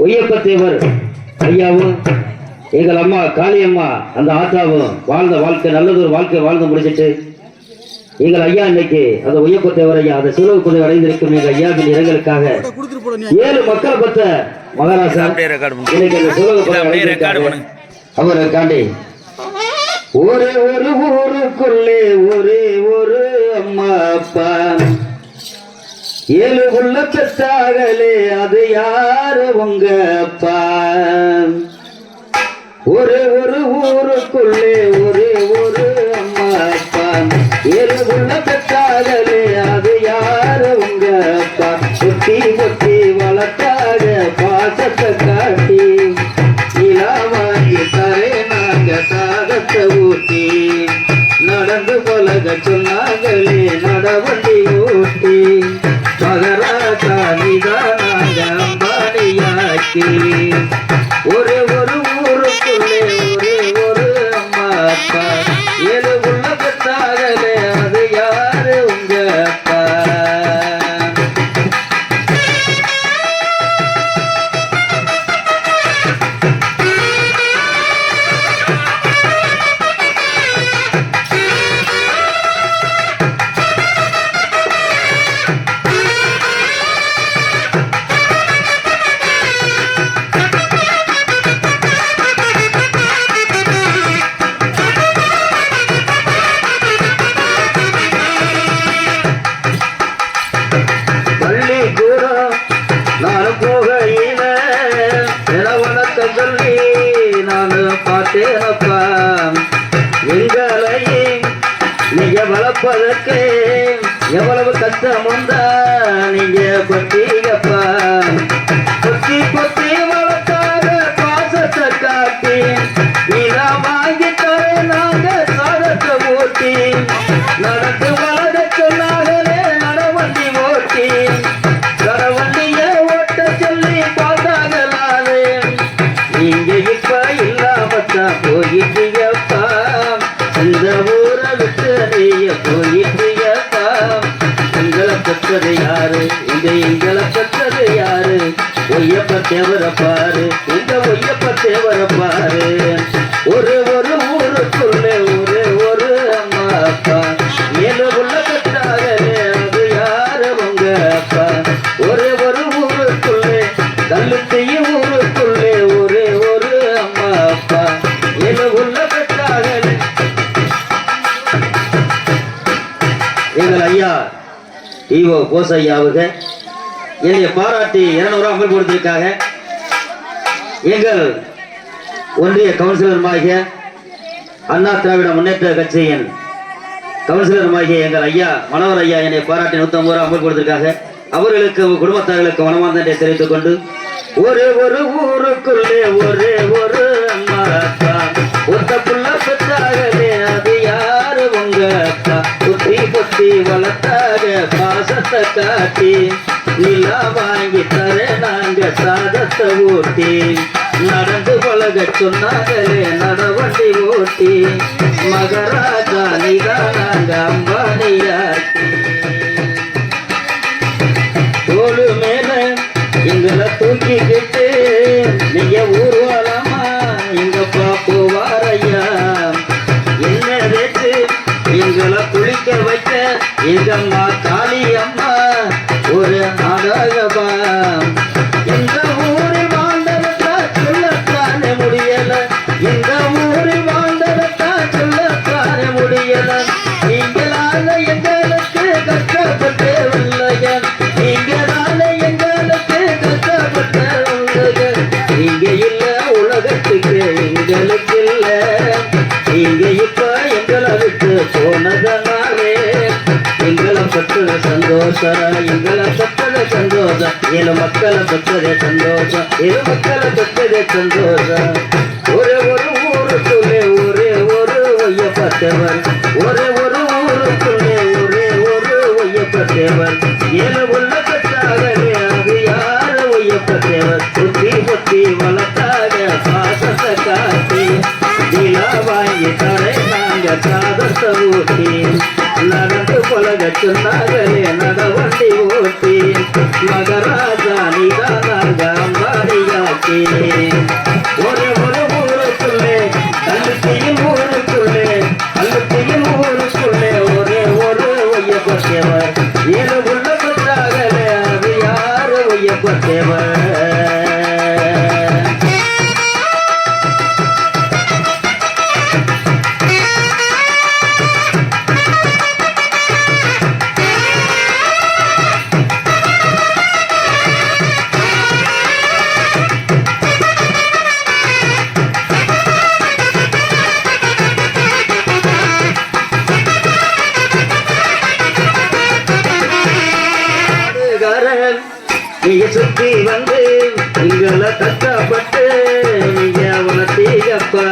ஒய்யப்பத்தேவர் ஐயாவும் எங்கள் அம்மா காளியம்மா அந்த ஆத்தாவும் வாழ்ந்த வாழ்க்கை நல்லதொரு வாழ்க்கை வாழ்ந்து முடிச்சிட்டு எங்கள் ஐயா இன்னைக்கு அந்த ஒய்யப்பத்தேவர் ஐயா அந்த சிலுவை குதை அடைந்திருக்கும் எங்கள் ஐயாவின் இரங்கலுக்காக 7 மக்களை பத்த மகாராஜா இன்னைக்கு அந்த சிலுவை குதை அடைந்திருக்காங்க. அவருக்காண்டி ஒரு ஊருக்குள்ளே ஒரு அம்மா அப்பா 7 உள்ள பெற்றாகலே அது யாரு உங்க அப்பா. ஒரு ஊருக்குள்ளே ஒரு அம்மா அப்பா 7 உள்ள பெற்றாகலே அது யாரு உங்க அப்பா. குத்தி குத்தி வளர்த்தாக பாசத்தை காட்டி இலாவாங்கி தரே நாங்க சாதத்தை ஊட்டி நடந்து பழக சொன்னாங்களே நடவண்டி ஊட்டி மகராஜா நிதானாங்க அம்பானியாக்கி ஒரு ஊருக்குள்ளே ஒரு அம்மா அப்பா 7 உள்ள பெற்றாகலே அது யாரு உங்க அப்பா. பார்த்தேனப்பா எங்களை நீங்க வளர்ப்பதற்கு எவ்வளவு கஷ்டம் உண்டா நீங்க பட்டீங்கப்பா. கொத்தி கொத்தி வளர்த்தாத பாசத்தை காட்டி நீரா வாங்கி தர நாங்க சாதத்தை ஓட்டி நடந்து வளர சொன்னாங்களே நடவண்டி ஓட்டி நடவண்டிய ஓட்ட சொல்லி பார்த்தாங்களாலே நீங்க இப்ப இல்லாமத்தான் போயிட்டீங்கப்பா. இந்த ஊரை விட்டு நீங்க போயிட்டீங்கப்பா. எங்களை பெற்றது யாரு எங்களை பெற்றது யாரு ஒய்யப்பத்தேவரை பாரு இந்த ஒய்யப்பத்தேவரை பாரு. ஒரு ஊருக்குள்ளே ஒரு அம்மா அப்பா 7 உள்ள பெற்றாகலே அது யாரு உங்க அப்பா. ஒரு ஊருக்குள்ளே கல்லுத்தையும் ஊருக்குள்ளே ஒரு அம்மா அப்பா 7 உள்ள பெற்றாகலே. எங்கள் ஐயா ஈவோ போஸ் ஐயாவுக என்னைய பாராட்டி 200 அமல் கொடுத்திருக்காங்க. எங்கள் ஒன்றிய கவுன்சிலருமாகிய அண்ணா திராவிட முன்னேற்ற கட்சியின் கவுன்சிலருமாகிய எங்கள் ஐயா மனோகர் ஐயா என்னை பாராட்டி 150 அமல் கொடுத்திருக்காங்க. அவர்களுக்கு குடும்பத்தார்களுக்கு மனமார்ந்த தெரிவித்துக் கொண்டு ஒரு ஊருக்குள்ளே ஒரு அம்மா அப்பா ஒத்த புள்ள பெற்றாகலே அது யாரு உங்க அப்பா. குத்தி குத்தி வளர்த்தாக பாசத்தை காட்டி நிலா வாங்கி தர நாங்க சாதத்தை ஊட்டி நடந்து பழக சொன்னாங்களே நடவண்டி ஓட்டி மகராஜா நிதானாங்க அம்பானியாக்கி தோளு மேல எங்களை தூக்கிக்கிட்டு நீங்க ஊர்வலமா எங்க பாப்பு வாரையா என்ன ரேட்டு எங்களை குளிக்க வைக்க எங்கம்மா காளி அம்மா ஒரு நாடகமா. இந்த ஊரில் வாழ்ந்தவற்றா சொல்லத்தானே முடியல இந்த ஊரில் வாழ்ந்தவற்றா சொல்லத்தானே முடியல. நீங்களால எங்களுக்கு கஷ்டப்பட்டே இல்லைய நீங்களால எங்களுக்கு கஷ்டப்பட்ட இல்லைய நீங்க இல்ல உலகத்துக்கு எங்களுக்கு இல்ல நீங்க இப்ப எங்களை விட்டு போனதனாலே எங்களை பற்றது சந்தோஷம் எங்களை பற்றது சந்தோஷம் 7 மக்களை பற்றதே சந்தோஷம் 7 மக்களை பற்றதே சந்தோஷம். ஒரு ஊருக்குள்ளே ஒரு ஒய்யப்பத்தேவர் ஒரு ஊருக்குள்ளே ஒரு ஒய்யப்பத்தேவர் 7 உள்ள பெற்றாகலே அது யாரு ஒய்யப்பத்தேவர். குத்தி குத்தி வளர்த்தாக பாசத்தை காட்டி நிலா வாங்கி தரை நாங்க சாதத்தை ஊட்டி நடந்து பழக சொன்னாங்களே நடவண்டி ஓட்டி மகராஜா நீதான் அங்காம்பாடியாக்கி ஒரு ஊருக்குள்ளே கல்லுத்தியும் ஊருக்குள்ளே கல்லுத்தியும் ஊருக்குள்ளே ஒரு ஒய்யப்பட்டவர் ஏழு உள்ள பற்றாகலே அது யாரு ஒய்யப்பட்டவர் நீங்க சுத்தி வந்து எங்களை கஷ்டப்பட்டு நீங்க உனத்தீகப்பா